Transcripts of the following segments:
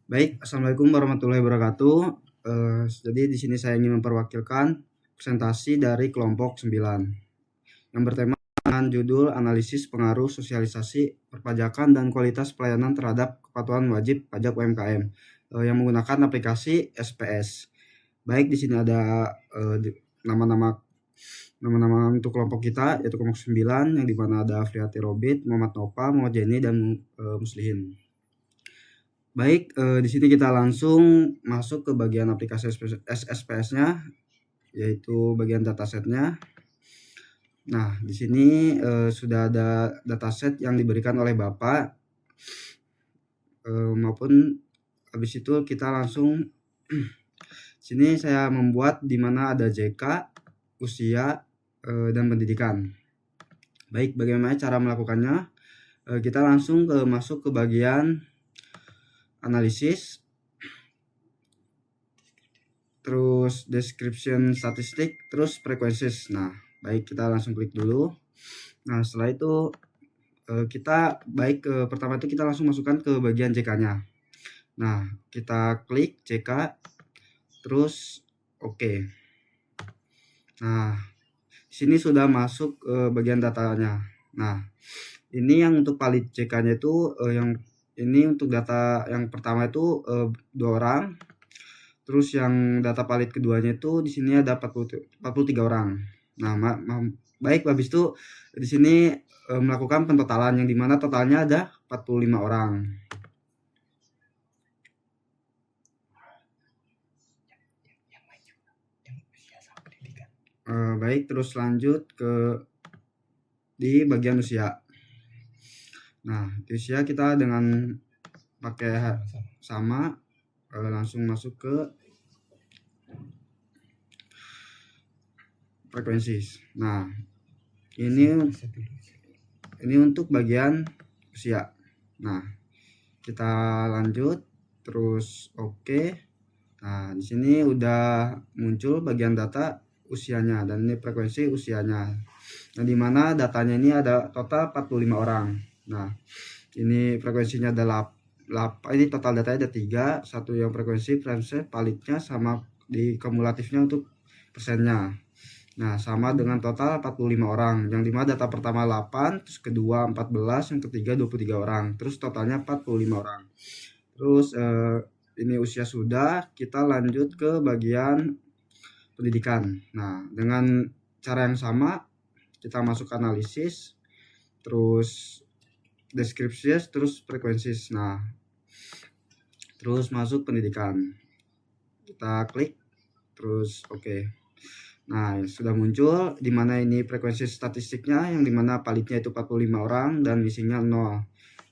Baik, assalamualaikum warahmatullahi wabarakatuh. Jadi di sini saya ingin memperwakilkan presentasi dari kelompok 9 yang bertema dengan judul analisis pengaruh sosialisasi perpajakan dan kualitas pelayanan terhadap kepatuhan wajib pajak UMKM yang menggunakan aplikasi SPS. Baik, di sini ada nama-nama untuk kelompok kita, yaitu kelompok 9 yang dimana ada Afriati Robit, Muhammad Nova, Muhammad Jenny, dan Muslihin. Baik, di sini kita langsung masuk ke bagian aplikasi SPS-nya, yaitu bagian datasetnya. Nah, di sini sudah ada dataset yang diberikan oleh Bapak, maupun habis itu kita langsung sini saya membuat di mana ada JK, usia, dan pendidikan. Baik, bagaimana cara melakukannya? Kita langsung masuk ke bagian analisis, terus description statistik, terus frequencies. Nah, baik, kita langsung klik dulu. Nah, setelah itu kita pertama itu kita langsung masukkan ke bagian JK-nya. Nah, kita klik JK, terus oke. Nah, sini sudah masuk bagian datanya. Nah, ini yang untuk valid JK-nya itu yang ini untuk data yang pertama itu 2 orang. Terus yang data valid keduanya itu di sini ada 43 orang. Nah, baik, habis itu di sini melakukan pentotalan yang dimana totalnya ada 45 orang. Baik, terus lanjut ke di bagian usia. Nah, di usia kita dengan pakai sama langsung masuk ke frekuensi. Nah, ini untuk bagian usia. Nah, kita lanjut terus oke. Nah, di sini udah muncul bagian data usianya dan ini frekuensi usianya. Nah, di mana datanya ini ada total 45 orang. Nah, ini frekuensinya ada 8, ini total datanya ada 3, satu yang frekuensi validnya sama di kumulatifnya untuk persennya. Nah, sama dengan total 45 orang. Yang dimana data pertama 8, terus kedua 14, yang ketiga 23 orang. Terus totalnya 45 orang. Terus ini usia sudah, kita lanjut ke bagian pendidikan. Nah, dengan cara yang sama kita masuk analisis, terus deskripsi, terus frekuensi. Nah, terus masuk pendidikan. Kita klik, terus oke. Nah, sudah muncul di mana ini frekuensi statistiknya yang dimana validnya itu 45 orang dan missingnya 0.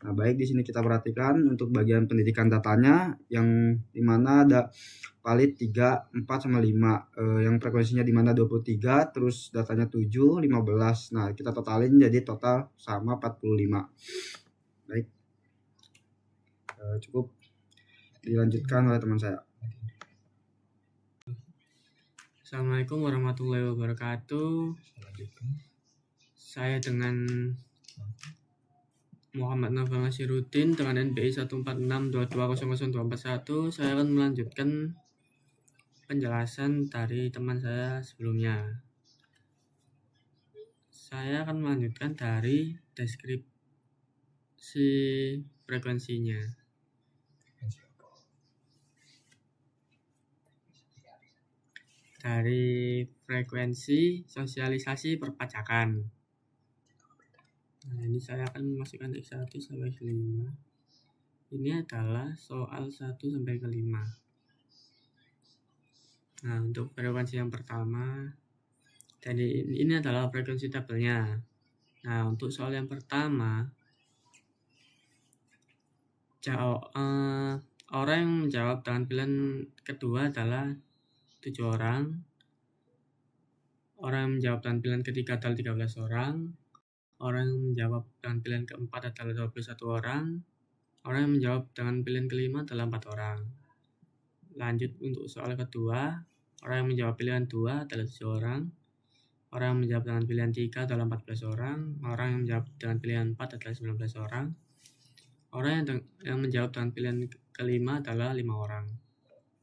Nah, baik, di sini kita perhatikan untuk bagian pendidikan datanya yang dimana ada valid 3, 4 sama 5. Yang frekuensinya dimana 23, terus datanya 7, 15. Nah, kita totalin jadi total sama 45. Baik. Cukup dilanjutkan oleh teman saya. Assalamualaikum warahmatullahi wabarakatuh. Saya dengan Muhammad Nova Nasiruddin dengan NPI 14622000241. Saya akan melanjutkan penjelasan dari teman saya sebelumnya. Saya akan melanjutkan dari deskripsi frekuensinya. Dari frekuensi sosialisasi perpajakan. Nah, ini saya akan memasukkan X1 sampai ke 5. Ini adalah soal 1 sampai ke 5. Nah, untuk frekuensi yang pertama, jadi ini adalah frekuensi tabelnya. Nah, untuk soal yang pertama, orang yang menjawab dengan pilihan kedua adalah 7 orang. Orang yang menjawab dengan pilihan ketiga adalah 13 orang. Orang yang menjawab dengan pilihan keempat adalah 21 orang. Orang yang menjawab dengan pilihan kelima adalah 4 orang. Lanjut untuk soal kedua, orang yang menjawab pilihan 2 adalah 7 orang. Orang yang menjawab dengan pilihan 3 adalah 14 orang. Orang yang menjawab dengan pilihan 4 adalah 19 orang. Orang yang menjawab dengan pilihan kelima adalah 5 orang.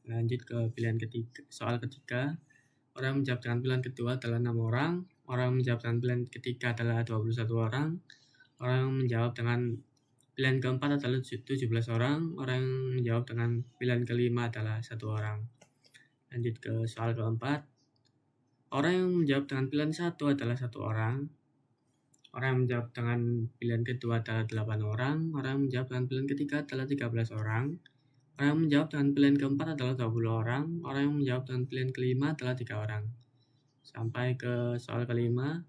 Lanjut ke pilihan ketiga. Soal ketiga, orang yang menjawab dengan pilihan kedua adalah 6 orang, orang yang menjawab dengan pilihan ketiga adalah 21 orang, orang yang menjawab dengan pilihan keempat adalah 17 orang, orang yang menjawab dengan pilihan kelima adalah 1 orang. Lanjut ke soal keempat, orang yang menjawab dengan pilihan 1 adalah 1 orang, orang yang menjawab dengan pilihan kedua adalah 8 orang, orang yang menjawab dengan pilihan ketiga adalah 13 orang, orang yang menjawab dengan pilihan keempat adalah 20 orang, orang yang menjawab dengan pilihan kelima adalah 3 orang. Sampai ke soal kelima,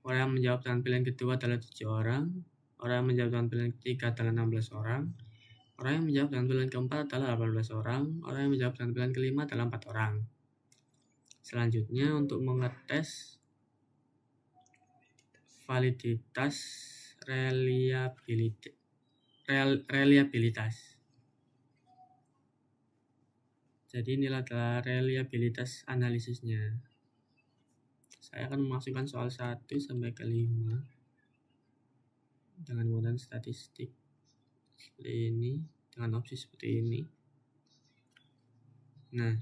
orang yang menjawab dengan pilihan kedua adalah 7 orang, orang yang menjawab dengan pilihan ketiga adalah 16 orang, orang yang menjawab dengan pilihan keempat adalah 18 orang, orang yang menjawab dengan pilihan kelima adalah 4 orang. Selanjutnya untuk mengetes validitas reliabilitas. Jadi inilah adalah reliabilitas analisisnya. Saya akan memasukkan soal 1 sampai ke 5 dengan menggunakan statistik seperti ini, dengan opsi seperti ini. Nah,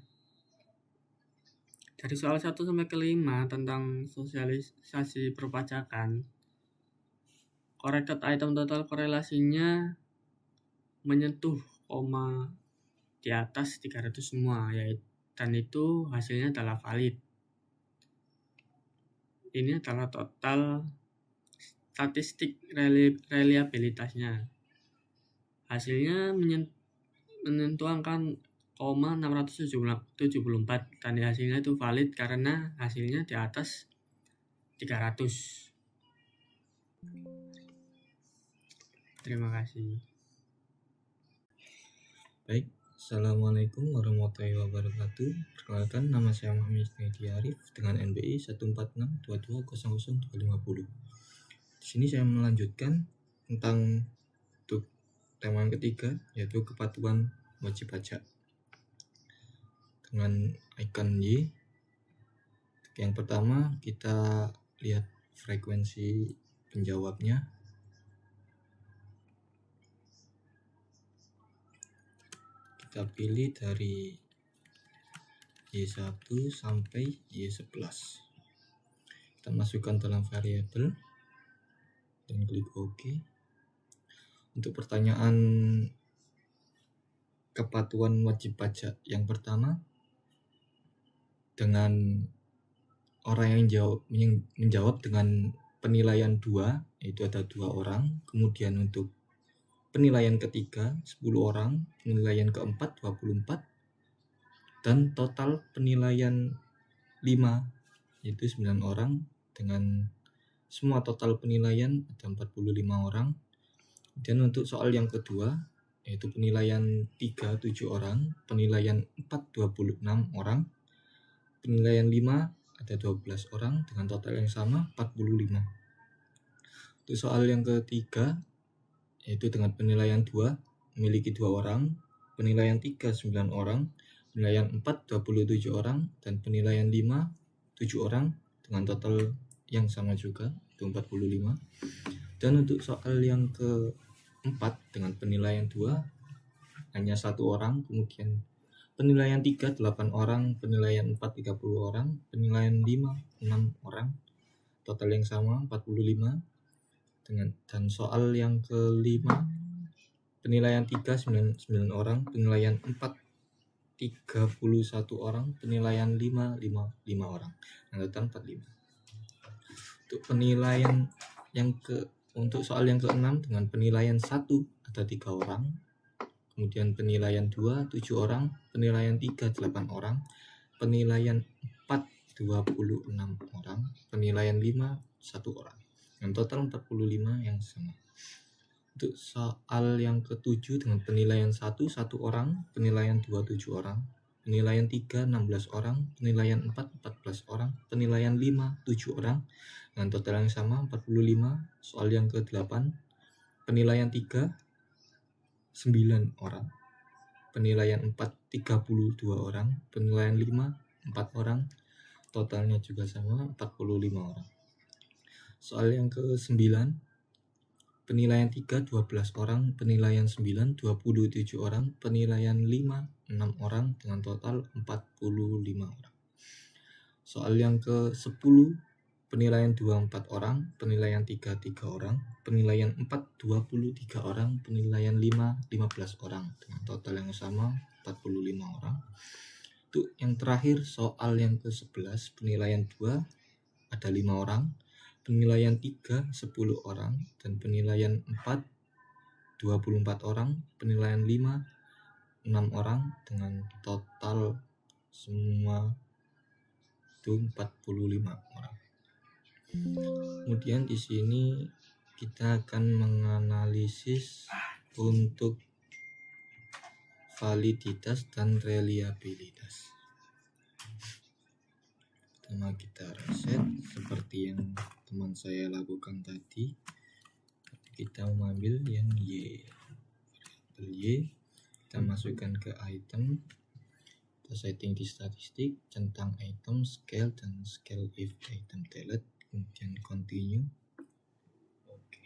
dari soal 1 sampai ke 5 tentang sosialisasi perpajakan, corrected item total korelasinya menyentuh koma di atas 300 semua, dan itu hasilnya adalah valid. Ini adalah total statistik reliabilitasnya. Hasilnya menyentuh angka 674 dan hasilnya itu valid karena hasilnya di atas 300. Terima kasih. Baik, Assalamualaikum warahmatullahi wabarakatuh. Perkenalkan, nama saya Muhammad Isnedi Arif dengan NBI 14622000250. Di sini saya melanjutkan tentang untuk tema yang ketiga, yaitu kepatuhan wajib pajak dengan icon Y. Yang pertama, kita lihat frekuensi penjawabnya. Kita pilih dari Y1 sampai Y11. Kita masukkan dalam variabel dan klik OK. Untuk pertanyaan kepatuhan wajib pajak yang pertama, dengan orang yang menjawab dengan penilaian 2, yaitu ada 2 orang. Kemudian untuk penilaian ketiga 10 orang, penilaian keempat 24, dan total penilaian 5 yaitu 9 orang. Dengan semua total penilaian ada 45 orang. Dan untuk soal yang kedua, yaitu penilaian 3 7 orang, penilaian 4 26 orang, penilaian 5 ada 12 orang dengan total yang sama 45. Untuk soal yang ketiga, yaitu dengan penilaian 2 memiliki 2 orang, penilaian 3 9 orang, penilaian 4 27 orang, dan penilaian 5 7 orang dengan total yang sama juga, itu 45. Dan untuk soal yang keempat dengan penilaian 2 hanya 1 orang, kemudian penilaian 3 8 orang, penilaian 4 30 orang, penilaian 5 6 orang, total yang sama 45. Dan soal yang kelima, penilaian 3 9 orang, penilaian 4 31 orang, penilaian 5 orang, yang total 45. Untuk penilaian untuk soal yang keenam dengan penilaian 1 ada 3 orang, kemudian penilaian 2 7 orang, penilaian 3 8 orang, penilaian 4 26 orang, penilaian 5 1 orang, yang total 45 yang sama. Untuk soal yang ketujuh dengan penilaian 1 orang, penilaian 2 7 orang, penilaian 3 16 orang, penilaian 4 14 orang, penilaian 5 7 orang, dengan total yang sama 45. Soal yang ke-8, penilaian 3 9 orang, penilaian 4 32 orang, penilaian 5 4 orang, totalnya juga sama 45 orang. Soal yang ke-9, penilaian 3 12 orang, penilaian 9 27 orang, penilaian 5 6 orang dengan total 45 orang. Soal yang ke-10, penilaian 2 4 orang, penilaian 3 3 orang, penilaian 4 23 orang, penilaian 5 15 orang dengan total yang sama 45 orang. Untuk yang terakhir soal yang ke-11, penilaian 2 ada 5 orang, penilaian 3 10 orang, dan penilaian 4 24 orang, penilaian 5 6 orang dengan total semua itu 45 orang. Kemudian di sini kita akan menganalisis untuk validitas dan reliabilitas. Pertama kita reset seperti yang teman saya lakukan tadi. Kita mengambil yang Y. Kita masukkan ke item. Kita setting di statistik, centang item, scale, dan scale if item delete. Kemudian continue. Oke.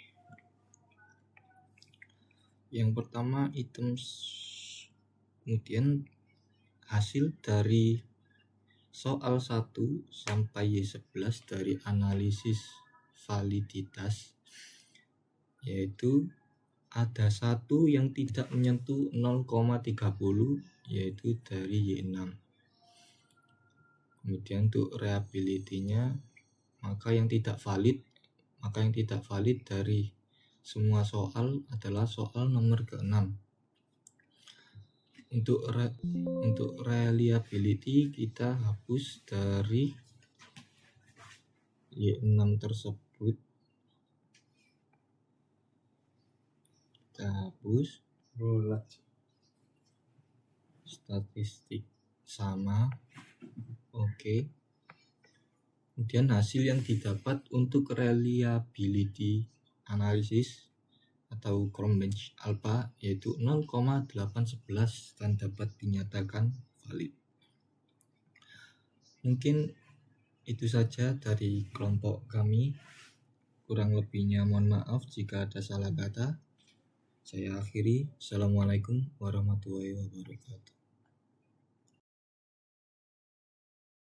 Yang pertama items, kemudian hasil dari soal 1 sampai Y11 dari analisis validitas, yaitu ada satu yang tidak menyentuh 0,30 yaitu dari Y6. Kemudian untuk reliability-nya maka yang tidak valid dari semua soal adalah soal nomor ke-6. Untuk reliability kita hapus dari Y6 tersebut. Kita hapus. Statistik sama. Oke. Kemudian hasil yang didapat untuk reliability analysis atau Cronbach alpha yaitu 0,811 dan dapat dinyatakan valid. Mungkin itu saja dari kelompok kami. Kurang lebihnya mohon maaf jika ada salah kata. Saya akhiri. Assalamualaikum warahmatullahi wabarakatuh.